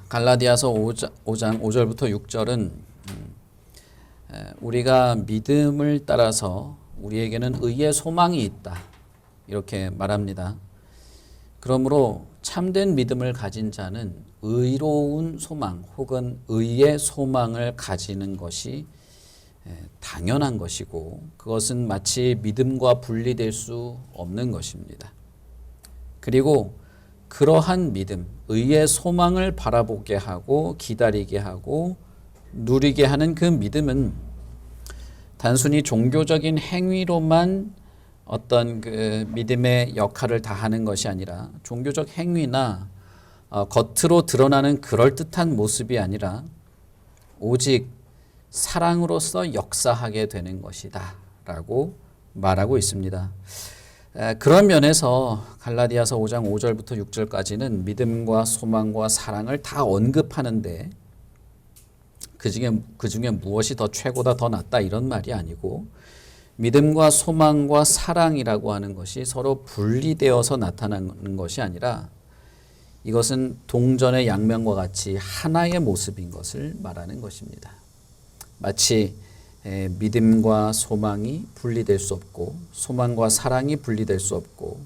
갈라디아서 5장 5절부터 6절은 우리가 믿음을 따라서 우리에게는 의의 소망이 있다, 이렇게 말합니다. 그러므로 참된 믿음을 가진 자는 의로운 소망 혹은 의의 소망을 가지는 것이 당연한 것이고, 그것은 마치 믿음과 분리될 수 없는 것입니다. 그리고 그러한 믿음, 의의 소망을 바라보게 하고 기다리게 하고 누리게 하는 그 믿음은 단순히 종교적인 행위로만 어떤 그 믿음의 역할을 다하는 것이 아니라, 종교적 행위나 겉으로 드러나는 그럴듯한 모습이 아니라 오직 사랑으로서 역사하게 되는 것이다 라고 말하고 있습니다. 그런 면에서 갈라디아서 5장 5절부터 6절까지는 믿음과 소망과 사랑을 다 언급하는데, 그 중에 무엇이 더 최고다, 더 낫다, 이런 말이 아니고, 믿음과 소망과 사랑이라고 하는 것이 서로 분리되어서 나타나는 것이 아니라 이것은 동전의 양면과 같이 하나의 모습인 것을 말하는 것입니다. 마치 믿음과 소망이 분리될 수 없고, 소망과 사랑이 분리될 수 없고,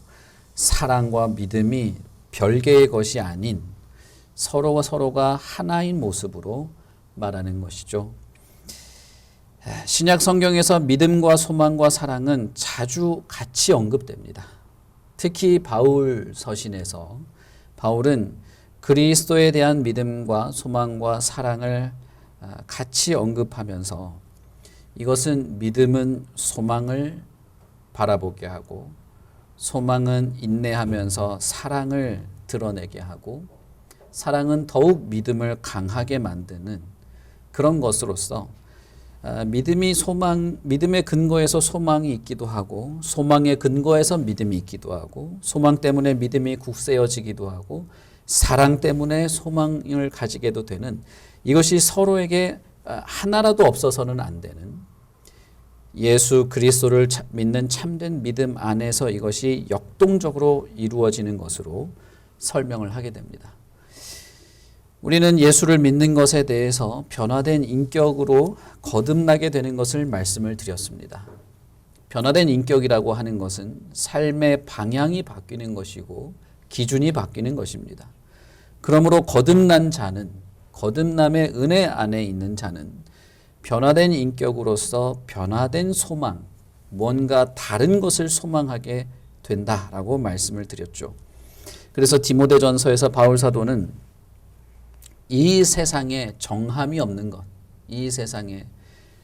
사랑과 믿음이 별개의 것이 아닌 서로가 하나인 모습으로 말하는 것이죠. 신약 성경에서 믿음과 소망과 사랑은 자주 같이 언급됩니다. 특히 바울 서신에서 바울은 그리스도에 대한 믿음과 소망과 사랑을 같이 언급하면서, 이것은 믿음은 소망을 바라보게 하고, 소망은 인내하면서 사랑을 드러내게 하고, 사랑은 더욱 믿음을 강하게 만드는 그런 것으로서 믿음의 근거에서 소망이 있기도 하고, 소망의 근거에서 믿음이 있기도 하고, 소망 때문에 믿음이 굳세어지기도 하고, 사랑 때문에 소망을 가지게도 되는, 이것이 서로에게 하나라도 없어서는 안 되는, 예수 그리스도를 믿는 참된 믿음 안에서 이것이 역동적으로 이루어지는 것으로 설명을 하게 됩니다. 우리는 예수를 믿는 것에 대해서 변화된 인격으로 거듭나게 되는 것을 말씀을 드렸습니다. 변화된 인격이라고 하는 것은 삶의 방향이 바뀌는 것이고 기준이 바뀌는 것입니다. 그러므로 거듭난 자는, 거듭남의 은혜 안에 있는 자는 변화된 인격으로서 변화된 소망, 뭔가 다른 것을 소망하게 된다라고 말씀을 드렸죠. 그래서 디모데전서에서 바울 사도는 이 세상에 정함이 없는 것, 이 세상에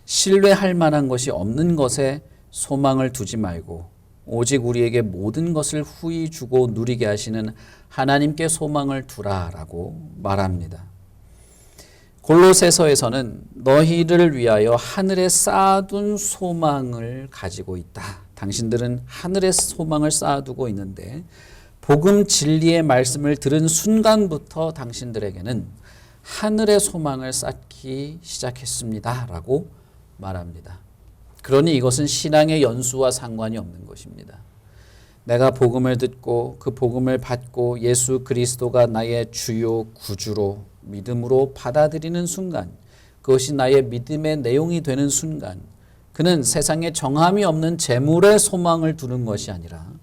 신뢰할 만한 것이 없는 것에 소망을 두지 말고 오직 우리에게 모든 것을 후히 주고 누리게 하시는 하나님께 소망을 두라라고 말합니다. 골로새서에서는 너희를 위하여 하늘에 쌓아둔 소망을 가지고 있다. 당신들은 하늘에 소망을 쌓아두고 있는데 복음 진리의 말씀을 들은 순간부터 당신들에게는 하늘의 소망을 쌓기 시작했습니다 라고 말합니다. 그러니 이것은 신앙의 연수와 상관이 없는 것입니다. 내가 복음을 듣고 그 복음을 받고 예수 그리스도가 나의 주요 구주로 믿음으로 받아들이는 순간, 그것이 나의 믿음의 내용이 되는 순간, 그는 세상에 정함이 없는 재물의 소망을 두는 것이 아니라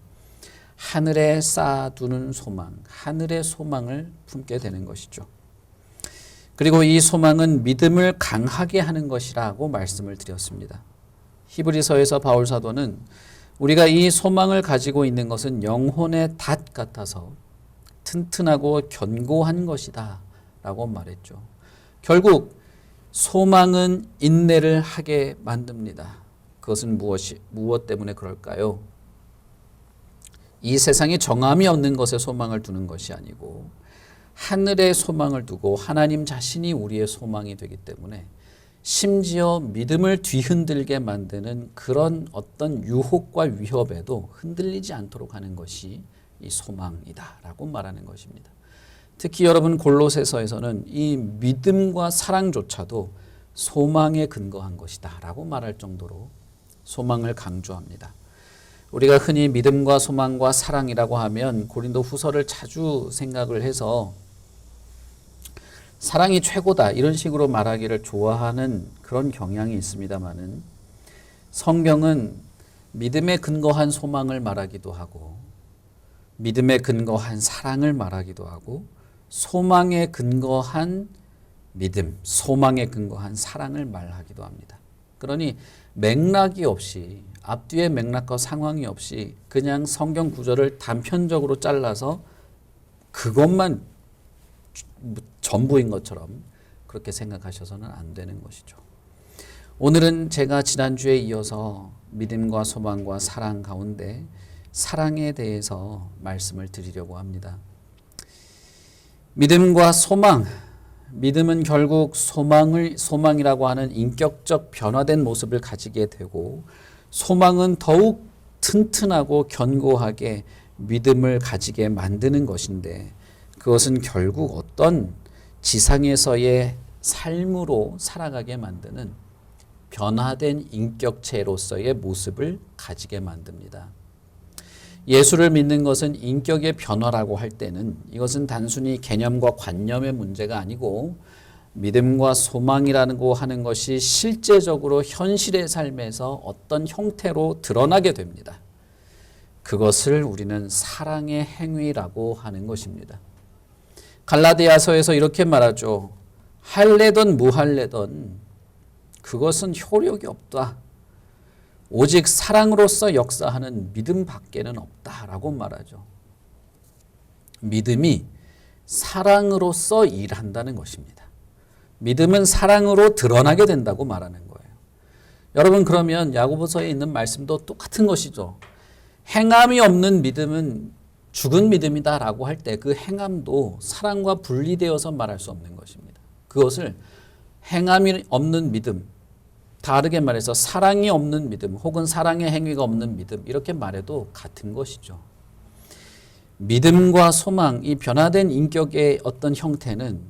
하늘에 쌓아두는 소망, 하늘의 소망을 품게 되는 것이죠. 그리고 이 소망은 믿음을 강하게 하는 것이라고 말씀을 드렸습니다. 히브리서에서 바울 사도는 우리가 이 소망을 가지고 있는 것은 영혼의 닷 같아서 튼튼하고 견고한 것이다 라고 말했죠. 결국 소망은 인내를 하게 만듭니다. 그것은 무엇 때문에 그럴까요? 이 세상에 정함이 없는 것에 소망을 두는 것이 아니고 하늘에 소망을 두고 하나님 자신이 우리의 소망이 되기 때문에 심지어 믿음을 뒤흔들게 만드는 그런 어떤 유혹과 위협에도 흔들리지 않도록 하는 것이 이 소망이다라고 말하는 것입니다. 특히 여러분 골로새서에서는 이 믿음과 사랑조차도 소망에 근거한 것이다라고 말할 정도로 소망을 강조합니다. 우리가 흔히 믿음과 소망과 사랑이라고 하면 고린도 후서를 자주 생각을 해서 사랑이 최고다 이런 식으로 말하기를 좋아하는 그런 경향이 있습니다만은 성경은 믿음에 근거한 소망을 말하기도 하고 믿음에 근거한 사랑을 말하기도 하고 소망에 근거한 믿음, 소망에 근거한 사랑을 말하기도 합니다. 그러니 맥락이 없이 앞뒤의 맥락과 상황이 없이 그냥 성경 구절을 단편적으로 잘라서 그것만 전부인 것처럼 그렇게 생각하셔서는 안 되는 것이죠. 오늘은 제가 지난주에 이어서 믿음과 소망과 사랑 가운데 사랑에 대해서 말씀을 드리려고 합니다. 믿음과 소망, 믿음은 결국 소망이라고 하는 인격적 변화된 모습을 가지게 되고 소망은 더욱 튼튼하고 견고하게 믿음을 가지게 만드는 것인데 그것은 결국 어떤 지상에서의 삶으로 살아가게 만드는 변화된 인격체로서의 모습을 가지게 만듭니다. 예수를 믿는 것은 인격의 변화라고 할 때는 이것은 단순히 개념과 관념의 문제가 아니고 믿음과 소망이라고 하는 것이 실제적으로 현실의 삶에서 어떤 형태로 드러나게 됩니다. 그것을 우리는 사랑의 행위라고 하는 것입니다. 갈라디아서에서 이렇게 말하죠. 할례든 무할례든 그것은 효력이 없다. 오직 사랑으로서 역사하는 믿음 밖에는 없다라고 말하죠. 믿음이 사랑으로서 일한다는 것입니다. 믿음은 사랑으로 드러나게 된다고 말하는 거예요. 여러분 그러면 야고보서에 있는 말씀도 똑같은 것이죠. 행함이 없는 믿음은 죽은 믿음이다라고 할 때 그 행함도 사랑과 분리되어서 말할 수 없는 것입니다. 그것을 행함이 없는 믿음, 다르게 말해서 사랑이 없는 믿음 혹은 사랑의 행위가 없는 믿음 이렇게 말해도 같은 것이죠. 믿음과 소망, 이 변화된 인격의 어떤 형태는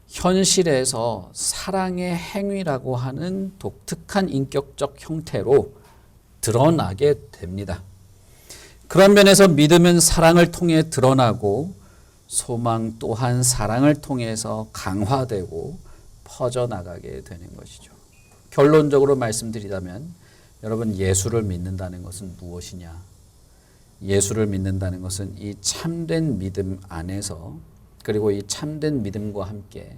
현실에서 사랑의 행위라고 하는 독특한 인격적 형태로 드러나게 됩니다. 그런 면에서 믿음은 사랑을 통해 드러나고 소망 또한 사랑을 통해서 강화되고 퍼져나가게 되는 것이죠. 결론적으로 말씀드리자면 여러분 예수를 믿는다는 것은 무엇이냐? 예수를 믿는다는 것은 이 참된 믿음 안에서 그리고 이 참된 믿음과 함께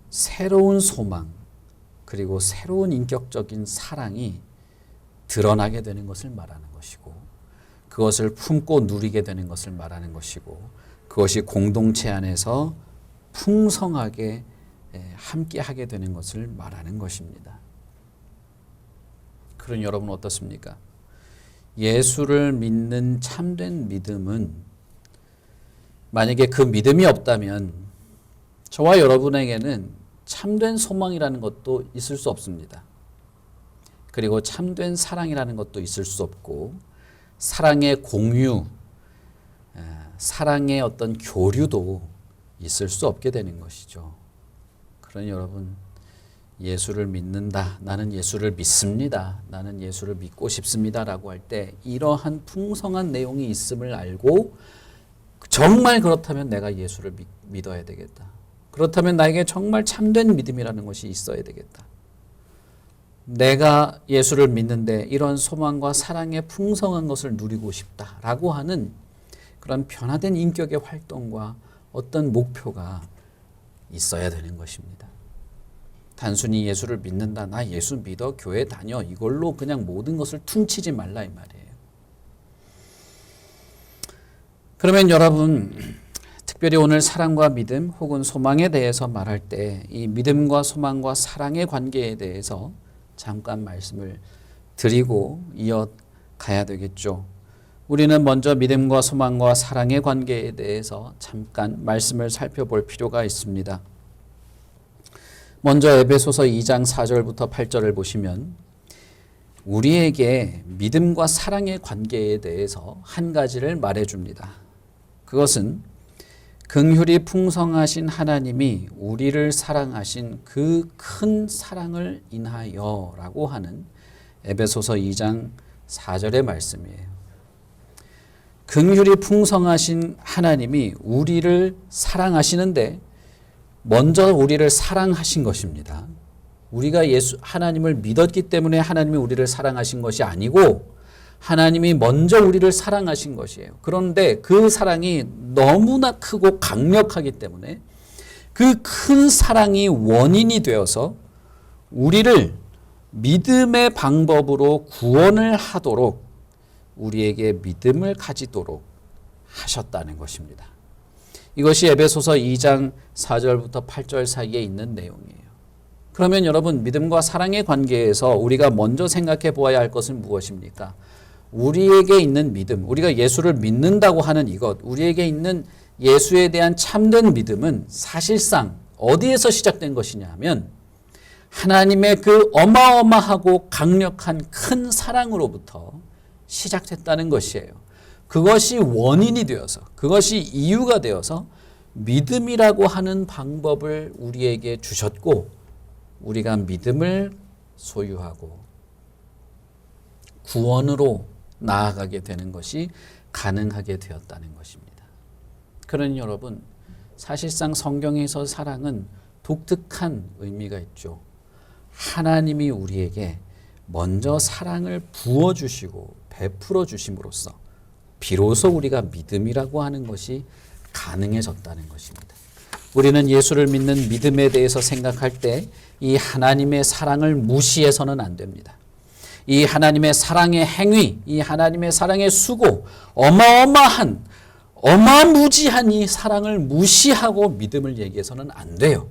새로운 소망 그리고 새로운 인격적인 사랑이 드러나게 되는 것을 말하는 것이고 그것을 품고 누리게 되는 것을 말하는 것이고 그것이 공동체 안에서 풍성하게 함께 하게 되는 것을 말하는 것입니다. 그런 여러분 어떻습니까? 예수를 믿는 참된 믿음은 만약에 그 믿음이 없다면 저와 여러분에게는 참된 소망이라는 것도 있을 수 없습니다. 그리고 참된 사랑이라는 것도 있을 수 없고 사랑의 공유, 사랑의 어떤 교류도 있을 수 없게 되는 것이죠. 그러니 여러분 예수를 믿는다. 나는 예수를 믿습니다. 나는 예수를 믿고 싶습니다. 라고 할 때 이러한 풍성한 내용이 있음을 알고 정말 그렇다면 내가 예수를 믿어야 되겠다. 그렇다면 나에게 정말 참된 믿음이라는 것이 있어야 되겠다. 내가 예수를 믿는데 이런 소망과 사랑의 풍성한 것을 누리고 싶다라고 하는 그런 변화된 인격의 활동과 어떤 목표가 있어야 되는 것입니다. 단순히 예수를 믿는다. 나 예수 믿어. 교회 다녀. 이걸로 그냥 모든 것을 퉁치지 말라 이 말이에요. 그러면 여러분 특별히 오늘 사랑과 믿음 혹은 소망에 대해서 말할 때 이 믿음과 소망과 사랑의 관계에 대해서 잠깐 말씀을 드리고 이어가야 되겠죠. 우리는 먼저 믿음과 소망과 사랑의 관계에 대해서 잠깐 말씀을 살펴볼 필요가 있습니다. 먼저 에베소서 2장 4절부터 8절을 보시면 우리에게 믿음과 사랑의 관계에 대해서 한 가지를 말해줍니다. 그것은 긍휼이 풍성하신 하나님이 우리를 사랑하신 그 큰 사랑을 인하여 라고 하는 에베소서 2장 4절의 말씀이에요. 긍휼이 풍성하신 하나님이 우리를 사랑하시는데 먼저 우리를 사랑하신 것입니다. 우리가 하나님을 믿었기 때문에 하나님이 우리를 사랑하신 것이 아니고 하나님이 먼저 우리를 사랑하신 것이에요. 그런데 그 사랑이 너무나 크고 강력하기 때문에 그 큰 사랑이 원인이 되어서 우리를 믿음의 방법으로 구원을 하도록 우리에게 믿음을 가지도록 하셨다는 것입니다. 이것이 에베소서 2장 4절부터 8절 사이에 있는 내용이에요. 그러면 여러분, 믿음과 사랑의 관계에서 우리가 먼저 생각해 보아야 할 것은 무엇입니까? 우리에게 있는 믿음, 우리가 예수를 믿는다고 하는 이것, 우리에게 있는 예수에 대한 참된 믿음은 사실상 어디에서 시작된 것이냐 하면 하나님의 그 어마어마하고 강력한 큰 사랑으로부터 시작됐다는 것이에요. 그것이 원인이 되어서, 그것이 이유가 되어서 믿음이라고 하는 방법을 우리에게 주셨고 우리가 믿음을 소유하고 구원으로 나아가게 되는 것이 가능하게 되었다는 것입니다. 그러니 여러분, 사실상 성경에서 사랑은 독특한 의미가 있죠. 하나님이 우리에게 먼저 사랑을 부어주시고 베풀어 주심으로써 비로소 우리가 믿음이라고 하는 것이 가능해졌다는 것입니다. 우리는 예수를 믿는 믿음에 대해서 생각할 때 이 하나님의 사랑을 무시해서는 안 됩니다. 이 하나님의 사랑의 행위, 이 하나님의 사랑의 수고, 어마무지한 이 사랑을 무시하고 믿음을 얘기해서는 안 돼요.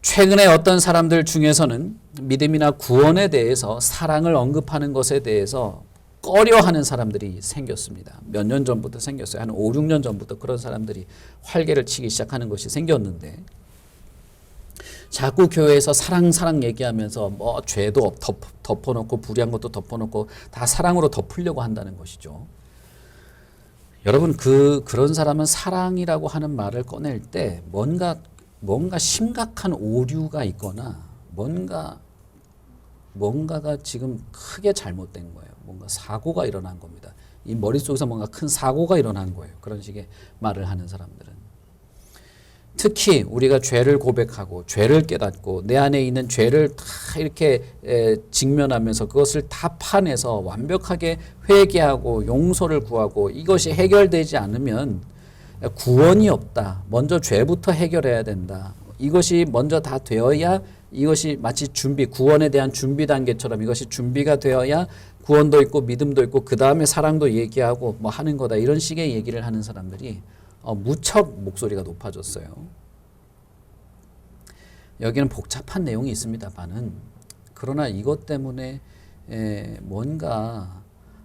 최근에 어떤 사람들 중에서는 믿음이나 구원에 대해서 사랑을 언급하는 것에 대해서 꺼려하는 사람들이 생겼습니다. 몇 년 전부터 생겼어요. 한 5, 6년 전부터 그런 사람들이 활개를 치기 시작하는 것이 생겼는데 자꾸 교회에서 사랑 얘기하면서 뭐 죄도 덮어놓고 불의한 것도 덮어놓고 다 사랑으로 덮으려고 한다는 것이죠. 여러분, 그런 사람은 사랑이라고 하는 말을 꺼낼 때 뭔가 심각한 오류가 있거나 뭔가가 지금 크게 잘못된 거예요. 뭔가 사고가 일어난 겁니다. 이 머릿속에서 뭔가 큰 사고가 일어난 거예요. 그런 식의 말을 하는 사람들은. 특히 우리가 죄를 고백하고 죄를 깨닫고 내 안에 있는 죄를 다 이렇게 직면하면서 그것을 다 파내서 완벽하게 회개하고 용서를 구하고 이것이 해결되지 않으면 구원이 없다. 먼저 죄부터 해결해야 된다. 이것이 먼저 다 되어야 이것이 마치 구원에 대한 준비 단계처럼 이것이 준비가 되어야 구원도 있고 믿음도 있고 그 다음에 사랑도 얘기하고 뭐 하는 거다. 이런 식의 얘기를 하는 사람들이 무척 목소리가 높아졌어요. 여기는 복잡한 내용이 있습니다만은 그러나 이것 때문에 뭔가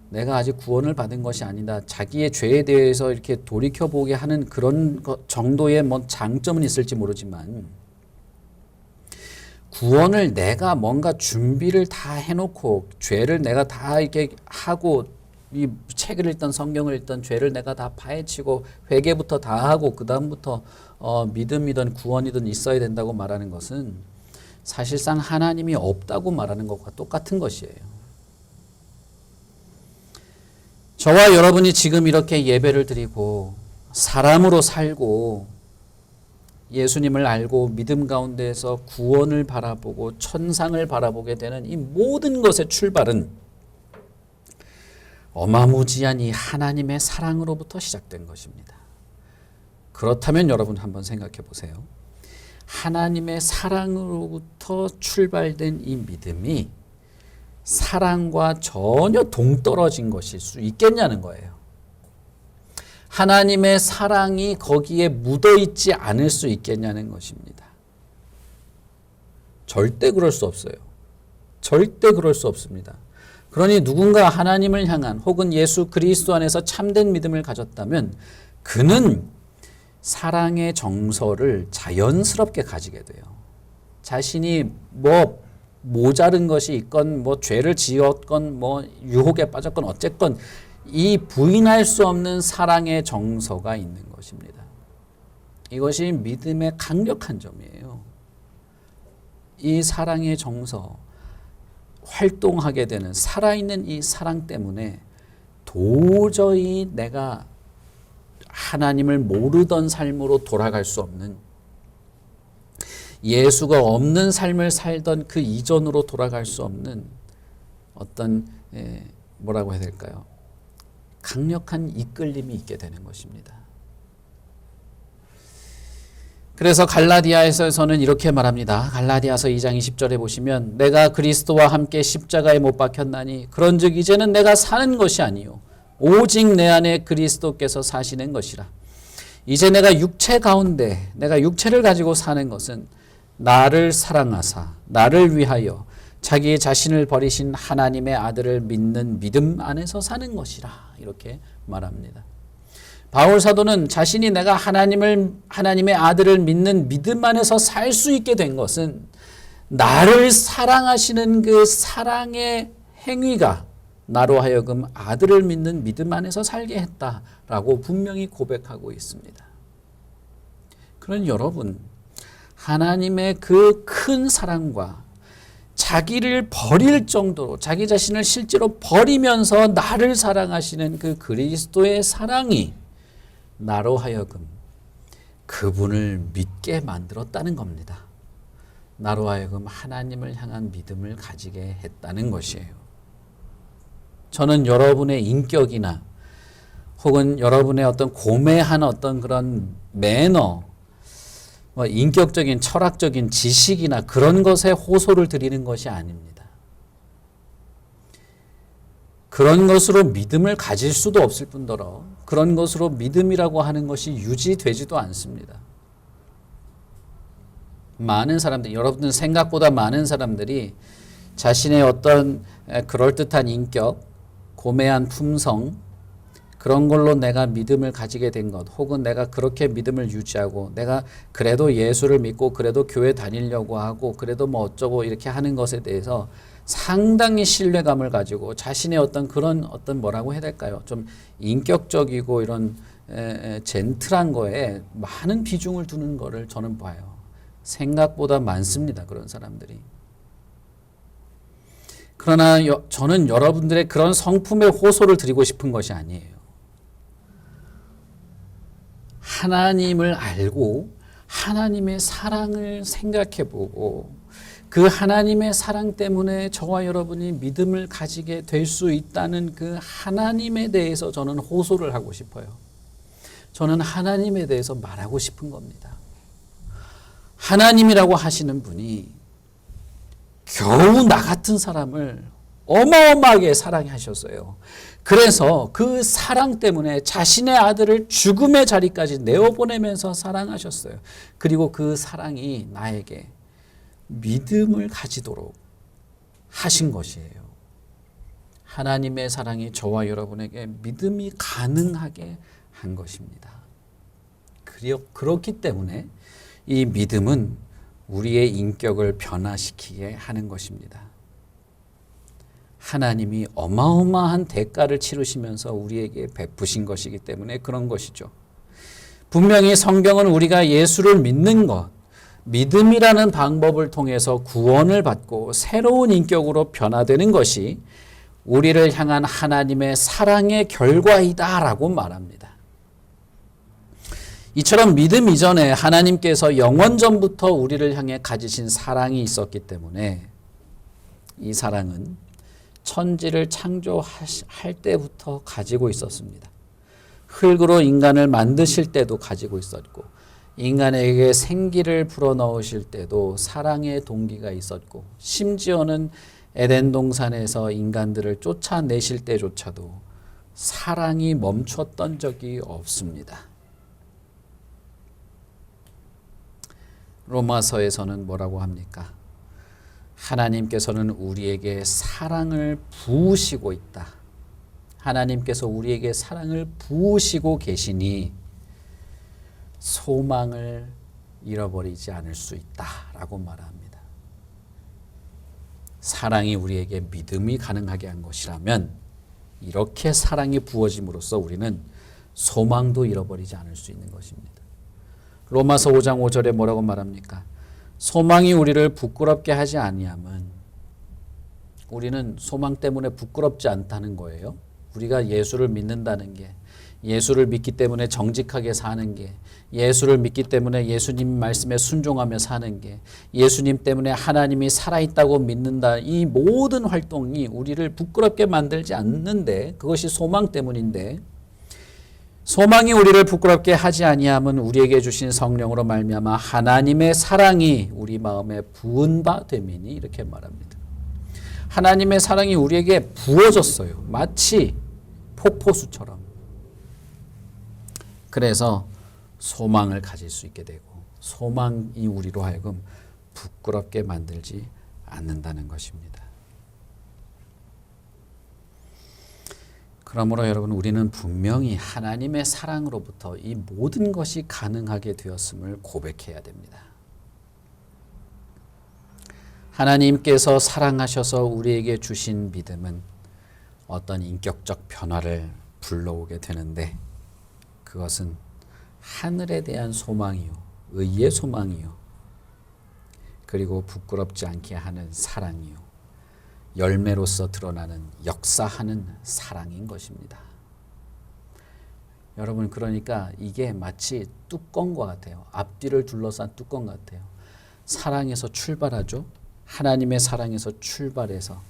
내가 아직 구원을 받은 것이 아니다. 자기의 죄에 대해서 이렇게 돌이켜보게 하는 그런 정도의 뭐 장점은 있을지 모르지만 구원을 내가 뭔가 준비를 다 해놓고 죄를 내가 다 이렇게 하고 이 책을 읽던 성경을 읽던 죄를 내가 다 파헤치고 회개부터 다 하고 그 다음부터 믿음이든 구원이든 있어야 된다고 말하는 것은 사실상 하나님이 없다고 말하는 것과 똑같은 것이에요. 저와 여러분이 지금 이렇게 예배를 드리고 사람으로 살고 예수님을 알고 믿음 가운데에서 구원을 바라보고 천상을 바라보게 되는 이 모든 것의 출발은 어마무지한 이 하나님의 사랑으로부터 시작된 것입니다. 그렇다면 여러분 한번 생각해 보세요. 하나님의 사랑으로부터 출발된 이 믿음이 사랑과 전혀 동떨어진 것일 수 있겠냐는 거예요. 하나님의 사랑이 거기에 묻어있지 않을 수 있겠냐는 것입니다. 절대 그럴 수 없어요. 절대 그럴 수 없습니다. 그러니 누군가 하나님을 향한 혹은 예수 그리스도 안에서 참된 믿음을 가졌다면 그는 사랑의 정서를 자연스럽게 가지게 돼요. 자신이 뭐 모자른 것이 있건 뭐 죄를 지었건 뭐 유혹에 빠졌건 어쨌건 이 부인할 수 없는 사랑의 정서가 있는 것입니다. 이것이 믿음의 강력한 점이에요. 이 사랑의 정서, 활동하게 되는 살아있는 이 사랑 때문에 도저히 내가 하나님을 모르던 삶으로 돌아갈 수 없는 예수가 없는 삶을 살던 그 이전으로 돌아갈 수 없는 어떤 뭐라고 해야 될까요? 강력한 이끌림이 있게 되는 것입니다. 그래서 갈라디아에서는 이렇게 말합니다. 갈라디아서 2장 20절에 보시면 내가 그리스도와 함께 십자가에 못 박혔나니 그런즉 이제는 내가 사는 것이 아니요 오직 내 안에 그리스도께서 사시는 것이라. 이제 내가 육체 가운데 내가 육체를 가지고 사는 것은 나를 사랑하사 나를 위하여 자기 자신을 버리신 하나님의 아들을 믿는 믿음 안에서 사는 것이라. 이렇게 말합니다. 바울 사도는 자신이 내가 하나님의 아들을 믿는 믿음 안에서 살 수 있게 된 것은 나를 사랑하시는 그 사랑의 행위가 나로 하여금 아들을 믿는 믿음 안에서 살게 했다라고 분명히 고백하고 있습니다. 그런 여러분, 하나님의 그 큰 사랑과 자기를 버릴 정도로 자기 자신을 실제로 버리면서 나를 사랑하시는 그 그리스도의 사랑이 나로 하여금 그분을 믿게 만들었다는 겁니다. 나로 하여금 하나님을 향한 믿음을 가지게 했다는 것이에요. 저는 여러분의 인격이나 혹은 여러분의 어떤 고매한 어떤 그런 매너, 인격적인 철학적인 지식이나 그런 것에 호소를 드리는 것이 아닙니다. 그런 것으로 믿음을 가질 수도 없을 뿐더러 그런 것으로 믿음이라고 하는 것이 유지되지도 않습니다. 많은 사람들, 여러분들 생각보다 많은 사람들이 자신의 어떤 그럴듯한 인격, 고매한 품성, 그런 걸로 내가 믿음을 가지게 된 것, 혹은 내가 그렇게 믿음을 유지하고 내가 그래도 예수를 믿고 그래도 교회 다니려고 하고 그래도 뭐 어쩌고 이렇게 하는 것에 대해서 상당히 신뢰감을 가지고 자신의 어떤 그런 어떤 뭐라고 해야 될까요? 좀 인격적이고 이런 젠틀한 거에 많은 비중을 두는 거를 저는 봐요. 생각보다 많습니다. 그런 사람들이. 그러나 저는 여러분들의 그런 성품의 호소를 드리고 싶은 것이 아니에요. 하나님을 알고 하나님의 사랑을 생각해 보고 그 하나님의 사랑 때문에 저와 여러분이 믿음을 가지게 될 수 있다는 그 하나님에 대해서 저는 호소를 하고 싶어요. 저는 하나님에 대해서 말하고 싶은 겁니다. 하나님이라고 하시는 분이 겨우 나 같은 사람을 어마어마하게 사랑하셨어요. 그래서 그 사랑 때문에 자신의 아들을 죽음의 자리까지 내어보내면서 사랑하셨어요. 그리고 그 사랑이 나에게 믿음을 가지도록 하신 것이에요. 하나님의 사랑이 저와 여러분에게 믿음이 가능하게 한 것입니다. 그렇기 때문에 이 믿음은 우리의 인격을 변화시키게 하는 것입니다. 하나님이 어마어마한 대가를 치르시면서 우리에게 베푸신 것이기 때문에 그런 것이죠. 분명히 성경은 우리가 예수를 믿는 것, 믿음이라는 방법을 통해서 구원을 받고 새로운 인격으로 변화되는 것이 우리를 향한 하나님의 사랑의 결과이다라고 말합니다. 이처럼 믿음 이전에 하나님께서 영원 전부터 우리를 향해 가지신 사랑이 있었기 때문에 이 사랑은 천지를 창조할 때부터 가지고 있었습니다. 흙으로 인간을 만드실 때도 가지고 있었고 인간에게 생기를 불어넣으실 때도 사랑의 동기가 있었고 심지어는 에덴 동산에서 인간들을 쫓아내실 때조차도 사랑이 멈췄던 적이 없습니다. 로마서에서는 뭐라고 합니까? 하나님께서는 우리에게 사랑을 부으시고 있다. 하나님께서 우리에게 사랑을 부으시고 계시니 소망을 잃어버리지 않을 수 있다라고 말합니다. 사랑이 우리에게 믿음이 가능하게 한 것이라면 이렇게 사랑이 부어짐으로써 우리는 소망도 잃어버리지 않을 수 있는 것입니다. 로마서 5장 5절에 뭐라고 말합니까? 소망이 우리를 부끄럽게 하지 아니함은 우리는 소망 때문에 부끄럽지 않다는 거예요. 우리가 예수를 믿는다는 게 예수를 믿기 때문에 정직하게 사는 게, 예수를 믿기 때문에 예수님 말씀에 순종하며 사는 게, 예수님 때문에 하나님이 살아있다고 믿는다, 이 모든 활동이 우리를 부끄럽게 만들지 않는데, 그것이 소망 때문인데, 소망이 우리를 부끄럽게 하지 아니함은 우리에게 주신 성령으로 말미암아 하나님의 사랑이 우리 마음에 부은 바 됨이니, 이렇게 말합니다. 하나님의 사랑이 우리에게 부어졌어요. 마치 폭포수처럼. 그래서 소망을 가질 수 있게 되고, 소망이 우리로 하여금 부끄럽게 만들지 않는다는 것입니다. 그러므로 여러분, 우리는 분명히 하나님의 사랑으로부터 이 모든 것이 가능하게 되었음을 고백해야 됩니다. 하나님께서 사랑하셔서 우리에게 주신 믿음은 어떤 인격적 변화를 불러오게 되는데, 그것은 하늘에 대한 소망이요, 의의 소망이요, 그리고 부끄럽지 않게 하는 사랑이요, 열매로서 드러나는 역사하는 사랑인 것입니다. 여러분, 그러니까 이게 마치 뚜껑과 같아요. 앞뒤를 둘러싼 뚜껑 같아요. 사랑에서 출발하죠. 하나님의 사랑에서 출발해서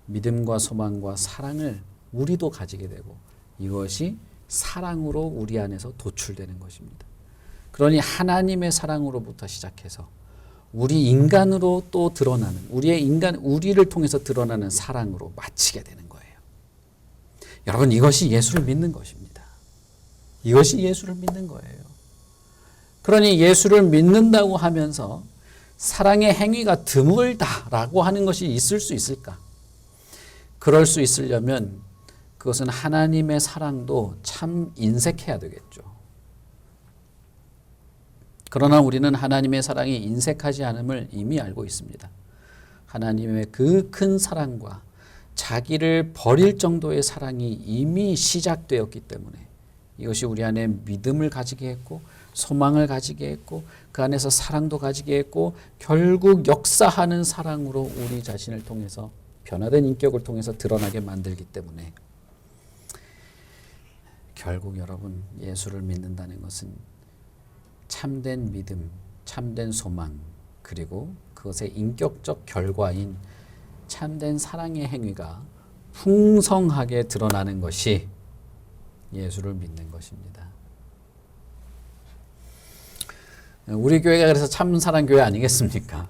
믿음과 소망과 사랑을 우리도 가지게 되고, 이것이 사랑으로 우리 안에서 도출되는 것입니다. 그러니 하나님의 사랑으로부터 시작해서 우리 인간으로 또 드러나는, 우리를 통해서 드러나는 사랑으로 마치게 되는 거예요. 여러분, 이것이 예수를 믿는 것입니다. 이것이 예수를 믿는 거예요. 그러니 예수를 믿는다고 하면서 사랑의 행위가 드물다라고 하는 것이 있을 수 있을까? 그럴 수 있으려면 그것은 하나님의 사랑도 참 인색해야 되겠죠. 그러나 우리는 하나님의 사랑이 인색하지 않음을 이미 알고 있습니다. 하나님의 그 큰 사랑과 자기를 버릴 정도의 사랑이 이미 시작되었기 때문에 이것이 우리 안에 믿음을 가지게 했고, 소망을 가지게 했고, 그 안에서 사랑도 가지게 했고, 결국 역사하는 사랑으로 우리 자신을 통해서, 변화된 인격을 통해서 드러나게 만들기 때문에, 결국 여러분, 예수를 믿는다는 것은 참된 믿음, 참된 소망, 그리고 그것의 인격적 결과인 참된 사랑의 행위가 풍성하게 드러나는 것이 예수를 믿는 것입니다. 우리 교회가 그래서 참사랑 교회 아니겠습니까?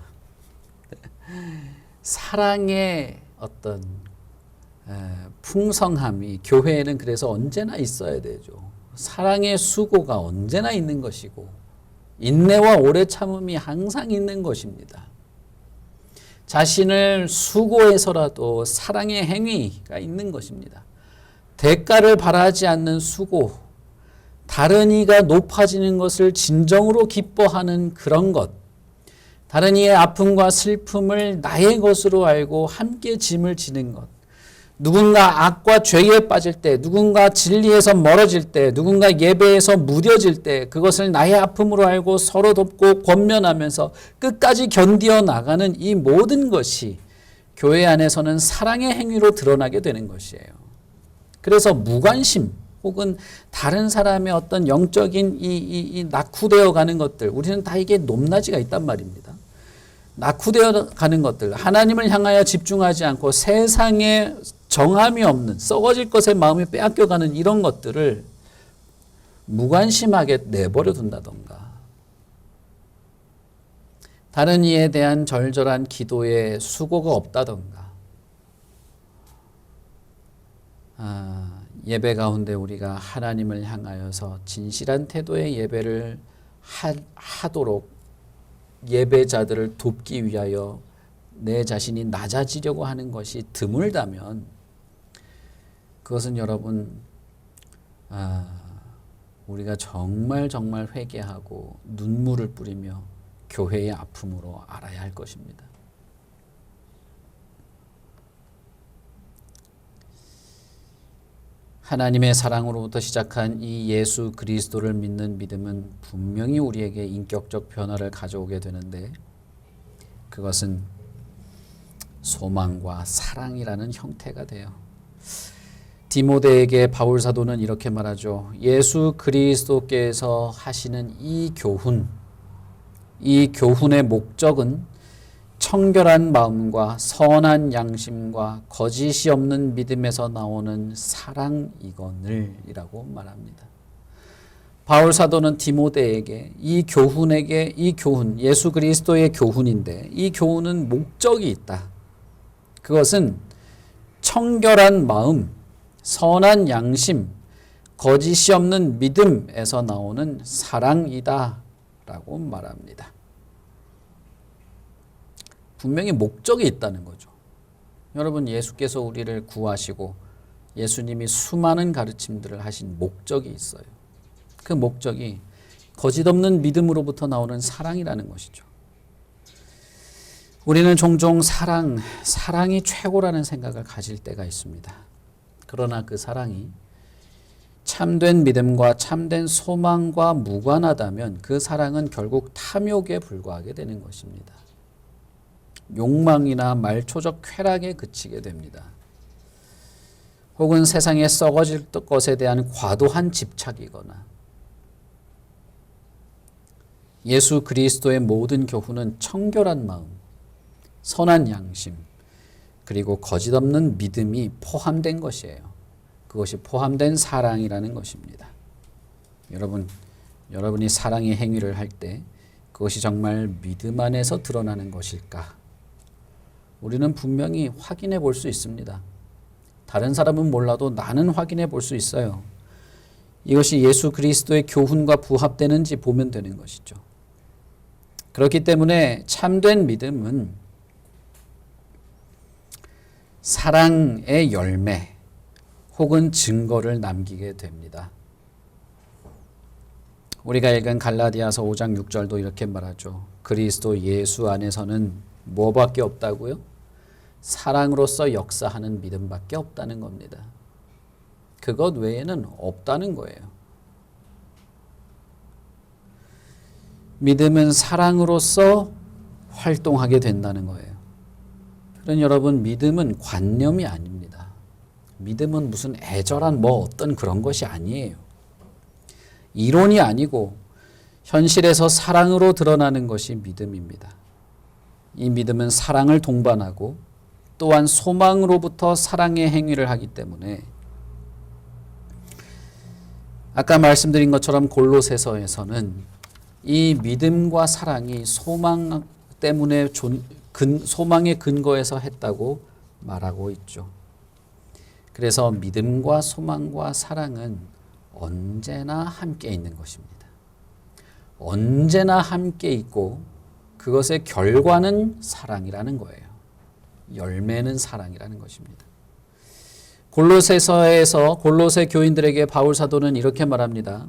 사랑의 어떤 풍성함이 교회에는 그래서 언제나 있어야 되죠. 사랑의 수고가 언제나 있는 것이고, 인내와 오래 참음이 항상 있는 것입니다. 자신을 수고해서라도 사랑의 행위가 있는 것입니다. 대가를 바라지 않는 수고, 다른 이가 높아지는 것을 진정으로 기뻐하는 그런 것, 다른 이의 아픔과 슬픔을 나의 것으로 알고 함께 짐을 지는 것, 누군가 악과 죄에 빠질 때, 누군가 진리에서 멀어질 때, 누군가 예배에서 무뎌질 때 그것을 나의 아픔으로 알고 서로 돕고 권면하면서 끝까지 견디어 나가는 이 모든 것이 교회 안에서는 사랑의 행위로 드러나게 되는 것이에요. 그래서 무관심 혹은 다른 사람의 어떤 영적인 이 낙후되어 가는 것들, 우리는 다 이게 높낮이가 있단 말입니다. 낙후되어 가는 것들, 하나님을 향하여 집중하지 않고 세상에 정함이 없는, 썩어질 것에 마음이 빼앗겨가는 이런 것들을 무관심하게 내버려 둔다던가, 다른 이에 대한 절절한 기도에 수고가 없다던가, 예배 가운데 우리가 하나님을 향하여서 진실한 태도의 예배를 하도록 예배자들을 돕기 위하여 내 자신이 낮아지려고 하는 것이 드물다면, 그것은 여러분, 우리가 정말 회개하고 눈물을 뿌리며 교회의 아픔으로 알아야 할 것입니다. 하나님의 사랑으로부터 시작한 이 예수 그리스도를 믿는 믿음은 분명히 우리에게 인격적 변화를 가져오게 되는데, 그것은 소망과 사랑이라는 형태가 돼요. 디모데에게 바울 사도는 이렇게 말하죠. 예수 그리스도께서 하시는 이 교훈의 목적은 청결한 마음과 선한 양심과 거짓이 없는 믿음에서 나오는 사랑이거늘이라고 말합니다. 바울 사도는 디모데에게 이 교훈, 예수 그리스도의 교훈인데 이 교훈은 목적이 있다. 그것은 청결한 마음, 선한 양심, 거짓이 없는 믿음에서 나오는 사랑이다 라고 말합니다. 분명히 목적이 있다는 거죠. 여러분, 예수께서 우리를 구하시고 예수님이 수많은 가르침들을 하신 목적이 있어요. 그 목적이 거짓 없는 믿음으로부터 나오는 사랑이라는 것이죠. 우리는 종종 사랑이 최고라는 생각을 가질 때가 있습니다. 그러나 그 사랑이 참된 믿음과 참된 소망과 무관하다면 그 사랑은 결국 탐욕에 불과하게 되는 것입니다. 욕망이나 말초적 쾌락에 그치게 됩니다. 혹은 세상에 썩어질 것에 대한 과도한 집착이거나 예수 그리스도의 모든 교훈은 청결한 마음, 선한 양심, 그리고 거짓 없는 믿음이 포함된 것이에요. 그것이 포함된 사랑이라는 것입니다. 여러분이 사랑의 행위를 할 때 그것이 정말 믿음 안에서 드러나는 것일까? 우리는 분명히 확인해 볼 수 있습니다. 다른 사람은 몰라도 나는 확인해 볼 수 있어요. 이것이 예수 그리스도의 교훈과 부합되는지 보면 되는 것이죠. 그렇기 때문에 참된 믿음은 사랑의 열매 혹은 증거를 남기게 됩니다. 우리가 읽은 갈라디아서 5장 6절도 이렇게 말하죠. 그리스도 예수 안에서는 뭐밖에 없다고요? 사랑으로서 역사하는 믿음밖에 없다는 겁니다. 그것 외에는 없다는 거예요. 믿음은 사랑으로서 활동하게 된다는 거예요. 그러니 여러분, 믿음은 관념이 아닙니다. 믿음은 무슨 애절한 어떤 그런 것이 아니에요. 이론이 아니고 현실에서 사랑으로 드러나는 것이 믿음입니다. 이 믿음은 사랑을 동반하고 또한 소망으로부터 사랑의 행위를 하기 때문에 아까 말씀드린 것처럼 골로새서에서는 이 믿음과 사랑이 소망 때문에 소망의 근거에서 했다고 말하고 있죠. 그래서 믿음과 소망과 사랑은 언제나 함께 있는 것입니다. 언제나 함께 있고 그것의 결과는 사랑이라는 거예요. 열매는 사랑이라는 것입니다. 골로새서에서 골로새 교인들에게 바울 사도는 이렇게 말합니다.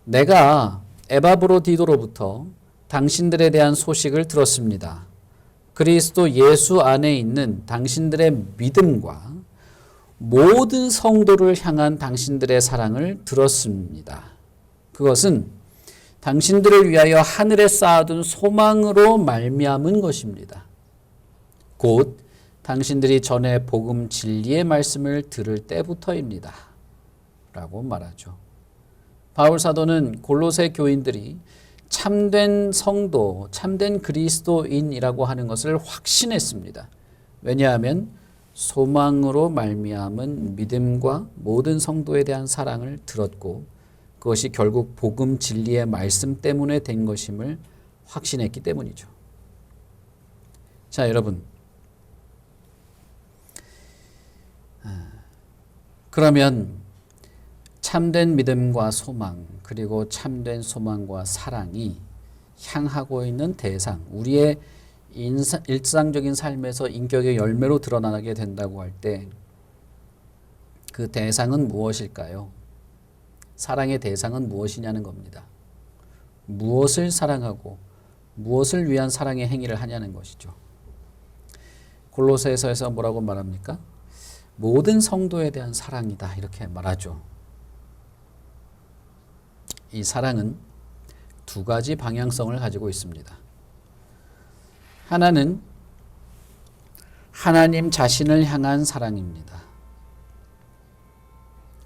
내가 에바브로디도로부터 당신들에 대한 소식을 들었습니다. 그리스도 예수 안에 있는 당신들의 믿음과 모든 성도를 향한 당신들의 사랑을 들었습니다. 그것은 당신들을 위하여 하늘에 쌓아둔 소망으로 말미암은 것입니다. 곧 당신들이 전에 복음 진리의 말씀을 들을 때부터입니다. 라고 말하죠. 바울 사도는 골로새 교인들이 참된 성도, 참된 그리스도인이라고 하는 것을 확신했습니다. 왜냐하면 소망으로 말미암은 믿음과 모든 성도에 대한 사랑을 들었고 그것이 결국 복음 진리의 말씀 때문에 된 것임을 확신했기 때문이죠. 자, 여러분. 그러면 참된 믿음과 소망, 그리고 참된 소망과 사랑이 향하고 있는 대상, 우리의 일상적인 삶에서 인격의 열매로 드러나게 된다고 할 때 그 대상은 무엇일까요? 사랑의 대상은 무엇이냐는 겁니다. 무엇을 사랑하고 무엇을 위한 사랑의 행위를 하냐는 것이죠. 골로새서에서 뭐라고 말합니까? 모든 성도에 대한 사랑이다 이렇게 말하죠. 이 사랑은 두 가지 방향성을 가지고 있습니다. 하나는 하나님 자신을 향한 사랑입니다.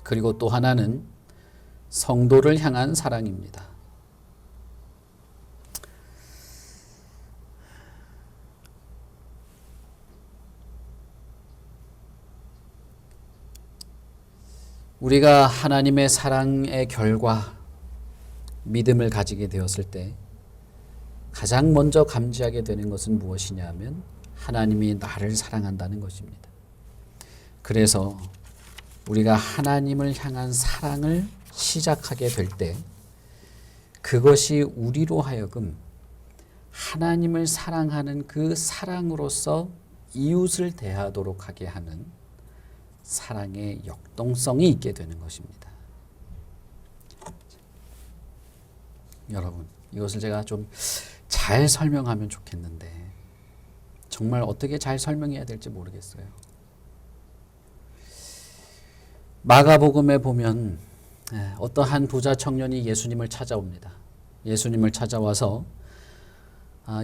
그리고 또 하나는 성도를 향한 사랑입니다. 우리가 하나님의 사랑의 결과, 믿음을 가지게 되었을 때 가장 먼저 감지하게 되는 것은 무엇이냐 하면 하나님이 나를 사랑한다는 것입니다. 그래서 우리가 하나님을 향한 사랑을 시작하게 될 때 그것이 우리로 하여금 하나님을 사랑하는 그 사랑으로서 이웃을 대하도록 하게 하는 사랑의 역동성이 있게 되는 것입니다. 여러분, 이것을 제가 좀 잘 설명하면 좋겠는데 정말 어떻게 잘 설명해야 될지 모르겠어요. 마가복음에 보면 어떠한 부자 청년이 예수님을 찾아옵니다. 예수님을 찾아와서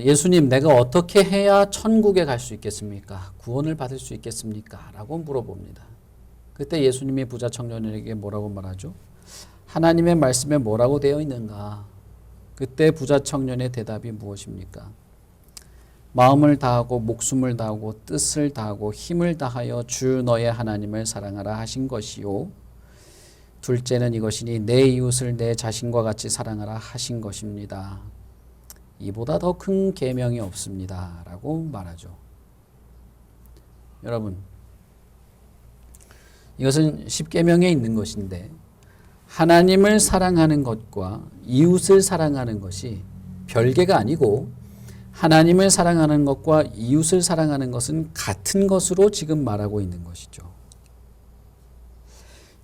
예수님, 내가 어떻게 해야 천국에 갈 수 있겠습니까? 구원을 받을 수 있겠습니까? 라고 물어봅니다. 그때 예수님이 부자 청년에게 뭐라고 말하죠? 하나님의 말씀에 뭐라고 되어 있는가? 그때 부자 청년의 대답이 무엇입니까? 마음을 다하고 목숨을 다하고 뜻을 다하고 힘을 다하여 주 너의 하나님을 사랑하라 하신 것이요. 둘째는 이것이니 내 이웃을 내 자신과 같이 사랑하라 하신 것입니다. 이보다 더 큰 계명이 없습니다. 라고 말하죠. 여러분, 이것은 십계명에 있는 것인데 하나님을 사랑하는 것과 이웃을 사랑하는 것이 별개가 아니고 하나님을 사랑하는 것과 이웃을 사랑하는 것은 같은 것으로 지금 말하고 있는 것이죠.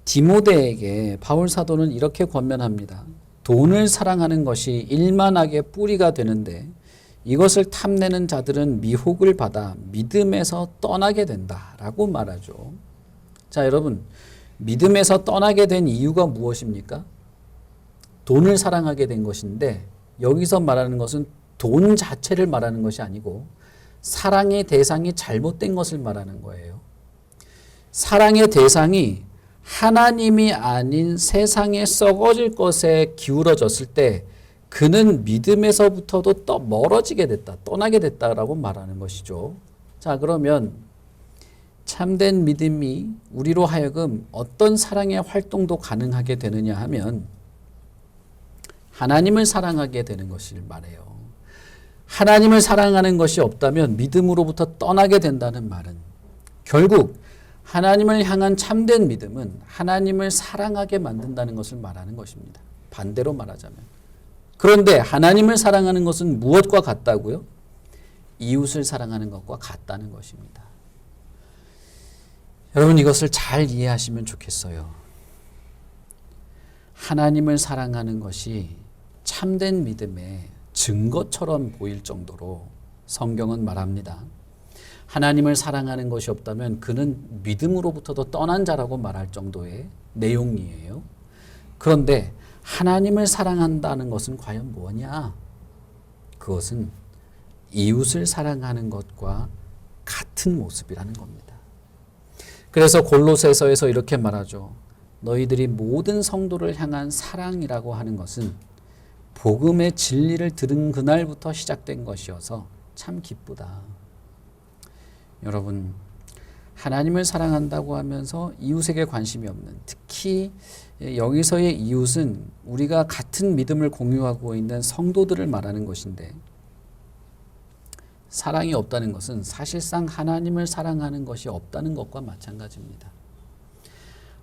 디모데에게 바울 사도는 이렇게 권면합니다. 돈을 사랑하는 것이 일만하게 뿌리가 되는데 이것을 탐내는 자들은 미혹을 받아 믿음에서 떠나게 된다라고 말하죠. 자, 여러분, 믿음에서 떠나게 된 이유가 무엇입니까? 돈을 사랑하게 된 것인데 여기서 말하는 것은 돈 자체를 말하는 것이 아니고 사랑의 대상이 잘못된 것을 말하는 거예요. 사랑의 대상이 하나님이 아닌 세상에 썩어질 것에 기울어졌을 때 그는 믿음에서부터도 멀어지게 됐다, 떠나게 됐다라고 말하는 것이죠. 자, 그러면 참된 믿음이 우리로 하여금 어떤 사랑의 활동도 가능하게 되느냐 하면 하나님을 사랑하게 되는 것을 말해요. 하나님을 사랑하는 것이 없다면 믿음으로부터 떠나게 된다는 말은 결국 하나님을 향한 참된 믿음은 하나님을 사랑하게 만든다는 것을 말하는 것입니다. 반대로 말하자면. 그런데 하나님을 사랑하는 것은 무엇과 같다고요? 이웃을 사랑하는 것과 같다는 것입니다. 여러분, 이것을 잘 이해하시면 좋겠어요. 하나님을 사랑하는 것이 참된 믿음의 증거처럼 보일 정도로 성경은 말합니다. 하나님을 사랑하는 것이 없다면 그는 믿음으로부터도 떠난 자라고 말할 정도의 내용이에요. 그런데 하나님을 사랑한다는 것은 과연 뭐냐? 그것은 이웃을 사랑하는 것과 같은 모습이라는 겁니다. 그래서 골로새서에서 이렇게 말하죠. 너희들이 모든 성도를 향한 사랑이라고 하는 것은 복음의 진리를 들은 그날부터 시작된 것이어서 참 기쁘다. 여러분, 하나님을 사랑한다고 하면서 이웃에게 관심이 없는, 특히 여기서의 이웃은 우리가 같은 믿음을 공유하고 있는 성도들을 말하는 것인데 사랑이 없다는 것은 사실상 하나님을 사랑하는 것이 없다는 것과 마찬가지입니다.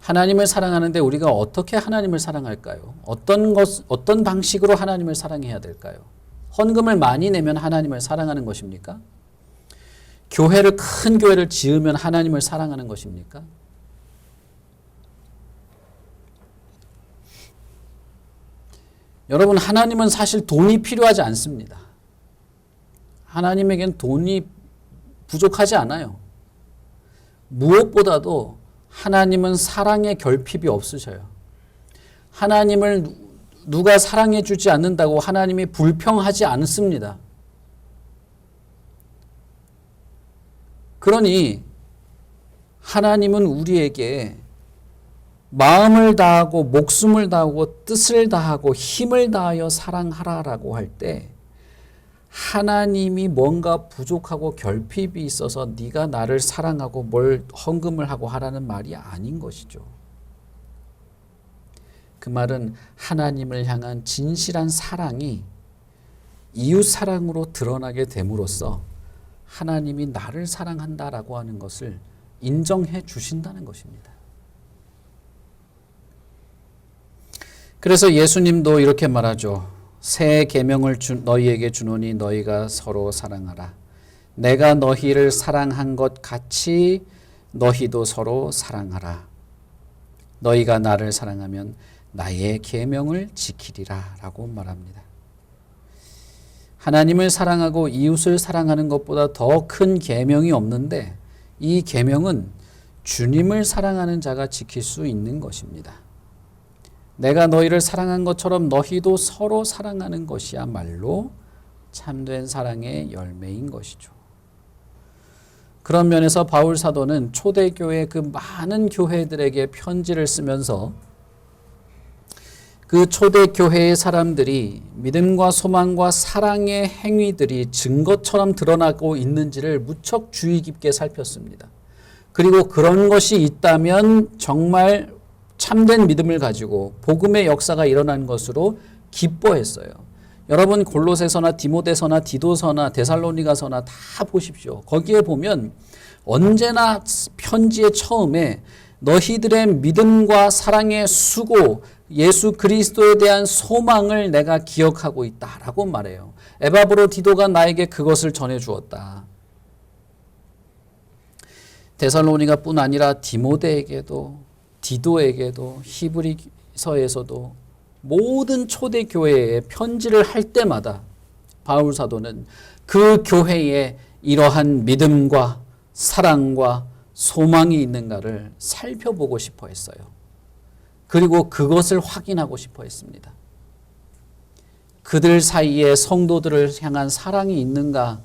하나님을 사랑하는데 우리가 어떻게 하나님을 사랑할까요? 어떤 방식으로 하나님을 사랑해야 될까요? 헌금을 많이 내면 하나님을 사랑하는 것입니까? 큰 교회를 지으면 하나님을 사랑하는 것입니까? 여러분, 하나님은 사실 돈이 필요하지 않습니다. 하나님에겐 돈이 부족하지 않아요. 무엇보다도 하나님은 사랑의 결핍이 없으셔요. 하나님을 누가 사랑해 주지 않는다고 하나님이 불평하지 않습니다. 그러니 하나님은 우리에게 마음을 다하고 목숨을 다하고 뜻을 다하고 힘을 다하여 사랑하라라고 할 때 하나님이 뭔가 부족하고 결핍이 있어서 네가 나를 사랑하고 뭘 헌금을 하고 하라는 말이 아닌 것이죠. 그 말은 하나님을 향한 진실한 사랑이 이웃 사랑으로 드러나게 됨으로써 하나님이 나를 사랑한다라고 하는 것을 인정해 주신다는 것입니다. 그래서 예수님도 이렇게 말하죠. 새 계명을 너희에게 주노니 너희가 서로 사랑하라. 내가 너희를 사랑한 것 같이 너희도 서로 사랑하라. 너희가 나를 사랑하면 나의 계명을 지키리라 라고 말합니다. 하나님을 사랑하고 이웃을 사랑하는 것보다 더 큰 계명이 없는데 이 계명은 주님을 사랑하는 자가 지킬 수 있는 것입니다. 내가 너희를 사랑한 것처럼 너희도 서로 사랑하는 것이야말로 참된 사랑의 열매인 것이죠. 그런 면에서 바울 사도는 초대교회 그 많은 교회들에게 편지를 쓰면서 그 초대교회의 사람들이 믿음과 소망과 사랑의 행위들이 증거처럼 드러나고 있는지를 무척 주의 깊게 살폈습니다. 그리고 그런 것이 있다면 정말 참된 믿음을 가지고 복음의 역사가 일어난 것으로 기뻐했어요. 여러분 골로새서나 디모데서나 디도서나 데살로니가서나 다 보십시오. 거기에 보면 언제나 편지의 처음에 너희들의 믿음과 사랑의 수고, 예수 그리스도에 대한 소망을 내가 기억하고 있다라고 말해요. 에바브로디도가 나에게 그것을 전해주었다. 데살로니가뿐 아니라 디모데에게도 디도에게도 히브리서에서도 모든 초대교회에 편지를 할 때마다 바울 사도는 그 교회에 이러한 믿음과 사랑과 소망이 있는가를 살펴보고 싶어 했어요. 그리고 그것을 확인하고 싶어 했습니다. 그들 사이에 성도들을 향한 사랑이 있는가,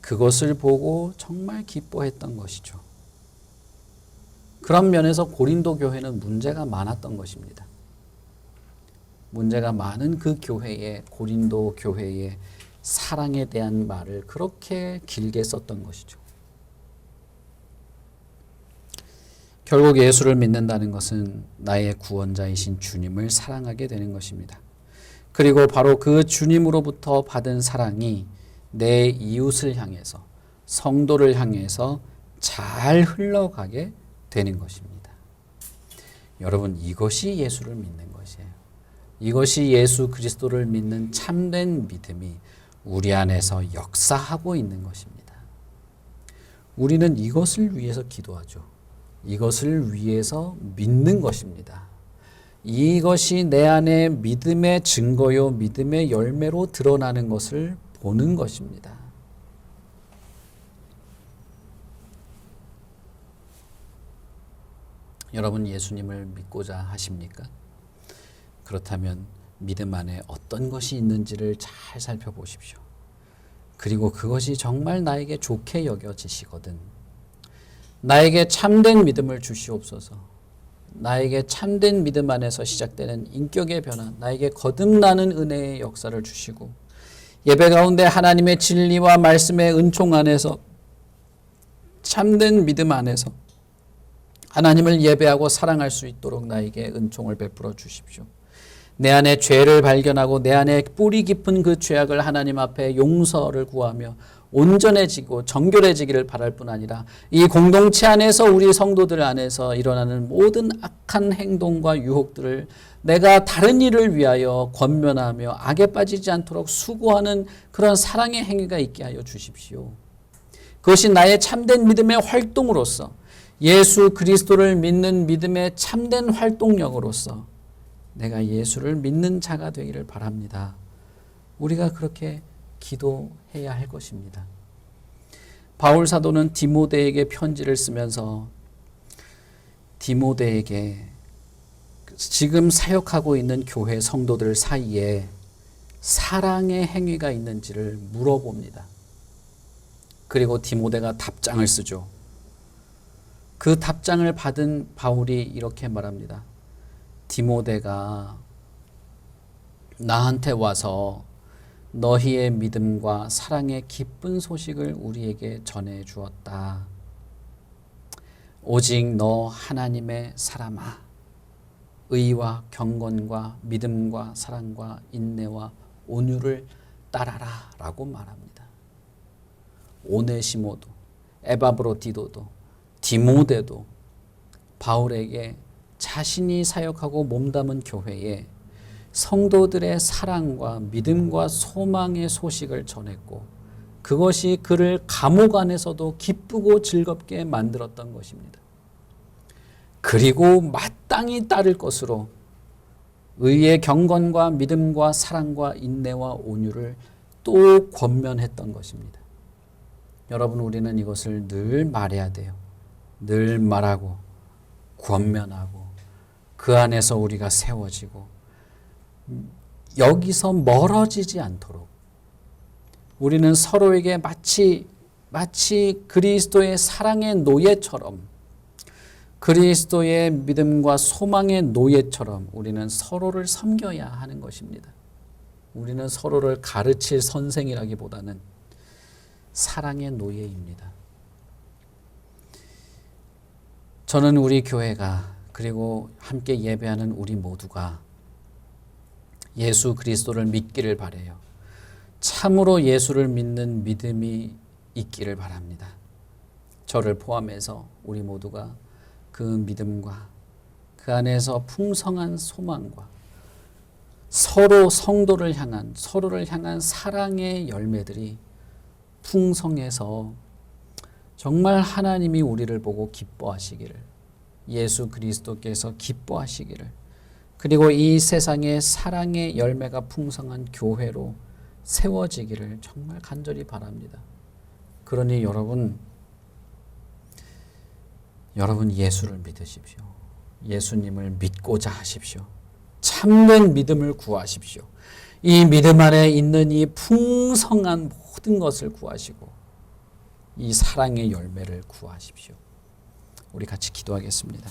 그것을 보고 정말 기뻐했던 것이죠. 그런 면에서 고린도 교회는 문제가 많았던 것입니다. 문제가 많은 그 교회에, 고린도 교회에 사랑에 대한 말을 그렇게 길게 썼던 것이죠. 결국 예수를 믿는다는 것은 나의 구원자이신 주님을 사랑하게 되는 것입니다. 그리고 바로 그 주님으로부터 받은 사랑이 내 이웃을 향해서, 성도를 향해서 잘 흘러가게 되는 것입니다. 여러분, 이것이 예수를 믿는 것이에요. 이것이 예수 그리스도를 믿는 참된 믿음이 우리 안에서 역사하고 있는 것입니다. 우리는 이것을 위해서 기도하죠. 이것을 위해서 믿는 것입니다. 이것이 내 안에 믿음의 증거요, 믿음의 열매로 드러나는 것을 보는 것입니다. 여러분 예수님을 믿고자 하십니까? 그렇다면 믿음 안에 어떤 것이 있는지를 잘 살펴보십시오. 그리고 그것이 정말 나에게 좋게 여겨지시거든 나에게 참된 믿음을 주시옵소서. 나에게 참된 믿음 안에서 시작되는 인격의 변화, 나에게 거듭나는 은혜의 역사를 주시고 예배 가운데 하나님의 진리와 말씀의 은총 안에서 참된 믿음 안에서 하나님을 예배하고 사랑할 수 있도록 나에게 은총을 베풀어 주십시오. 내 안에 죄를 발견하고 내 안에 뿌리 깊은 그 죄악을 하나님 앞에 용서를 구하며 온전해지고 정결해지기를 바랄 뿐 아니라 이 공동체 안에서 우리 성도들 안에서 일어나는 모든 악한 행동과 유혹들을 내가 다른 일을 위하여 권면하며 악에 빠지지 않도록 수고하는 그런 사랑의 행위가 있게 하여 주십시오. 그것이 나의 참된 믿음의 활동으로서 예수 그리스도를 믿는 믿음의 참된 활동력으로서 내가 예수를 믿는 자가 되기를 바랍니다. 우리가 그렇게 기도해야 할 것입니다. 바울 사도는 디모데에게 편지를 쓰면서 디모데에게 지금 사역하고 있는 교회 성도들 사이에 사랑의 행위가 있는지를 물어봅니다. 그리고 디모데가 답장을 쓰죠. 그 답장을 받은 바울이 이렇게 말합니다. 디모데가 나한테 와서 너희의 믿음과 사랑의 기쁜 소식을 우리에게 전해 주었다. 오직 너 하나님의 사람아, 의와 경건과 믿음과 사랑과 인내와 온유를 따라라 라고 말합니다. 오네시모도, 에바브로디도도, 디모데도 바울에게 자신이 사역하고 몸담은 교회에 성도들의 사랑과 믿음과 소망의 소식을 전했고, 그것이 그를 감옥 안에서도 기쁘고 즐겁게 만들었던 것입니다. 그리고 마땅히 따를 것으로 의의 경건과 믿음과 사랑과 인내와 온유를 또 권면했던 것입니다. 여러분, 우리는 이것을 늘 말해야 돼요. 늘 말하고 권면하고 그 안에서 우리가 세워지고 여기서 멀어지지 않도록 우리는 서로에게 마치 그리스도의 사랑의 노예처럼, 그리스도의 믿음과 소망의 노예처럼 우리는 서로를 섬겨야 하는 것입니다. 우리는 서로를 가르칠 선생이라기보다는 사랑의 노예입니다. 저는 우리 교회가, 그리고 함께 예배하는 우리 모두가 예수 그리스도를 믿기를 바라요. 참으로 예수를 믿는 믿음이 있기를 바랍니다. 저를 포함해서 우리 모두가 그 믿음과 그 안에서 풍성한 소망과 서로 성도를 향한, 서로를 향한 사랑의 열매들이 풍성해서 정말 하나님이 우리를 보고 기뻐하시기를, 예수 그리스도께서 기뻐하시기를, 그리고 이 세상에 사랑의 열매가 풍성한 교회로 세워지기를 정말 간절히 바랍니다. 그러니 여러분 예수를 믿으십시오. 예수님을 믿고자 하십시오. 참된 믿음을 구하십시오. 이 믿음 안에 있는 이 풍성한 모든 것을 구하시고 이 사랑의 열매를 구하십시오. 우리 같이 기도하겠습니다.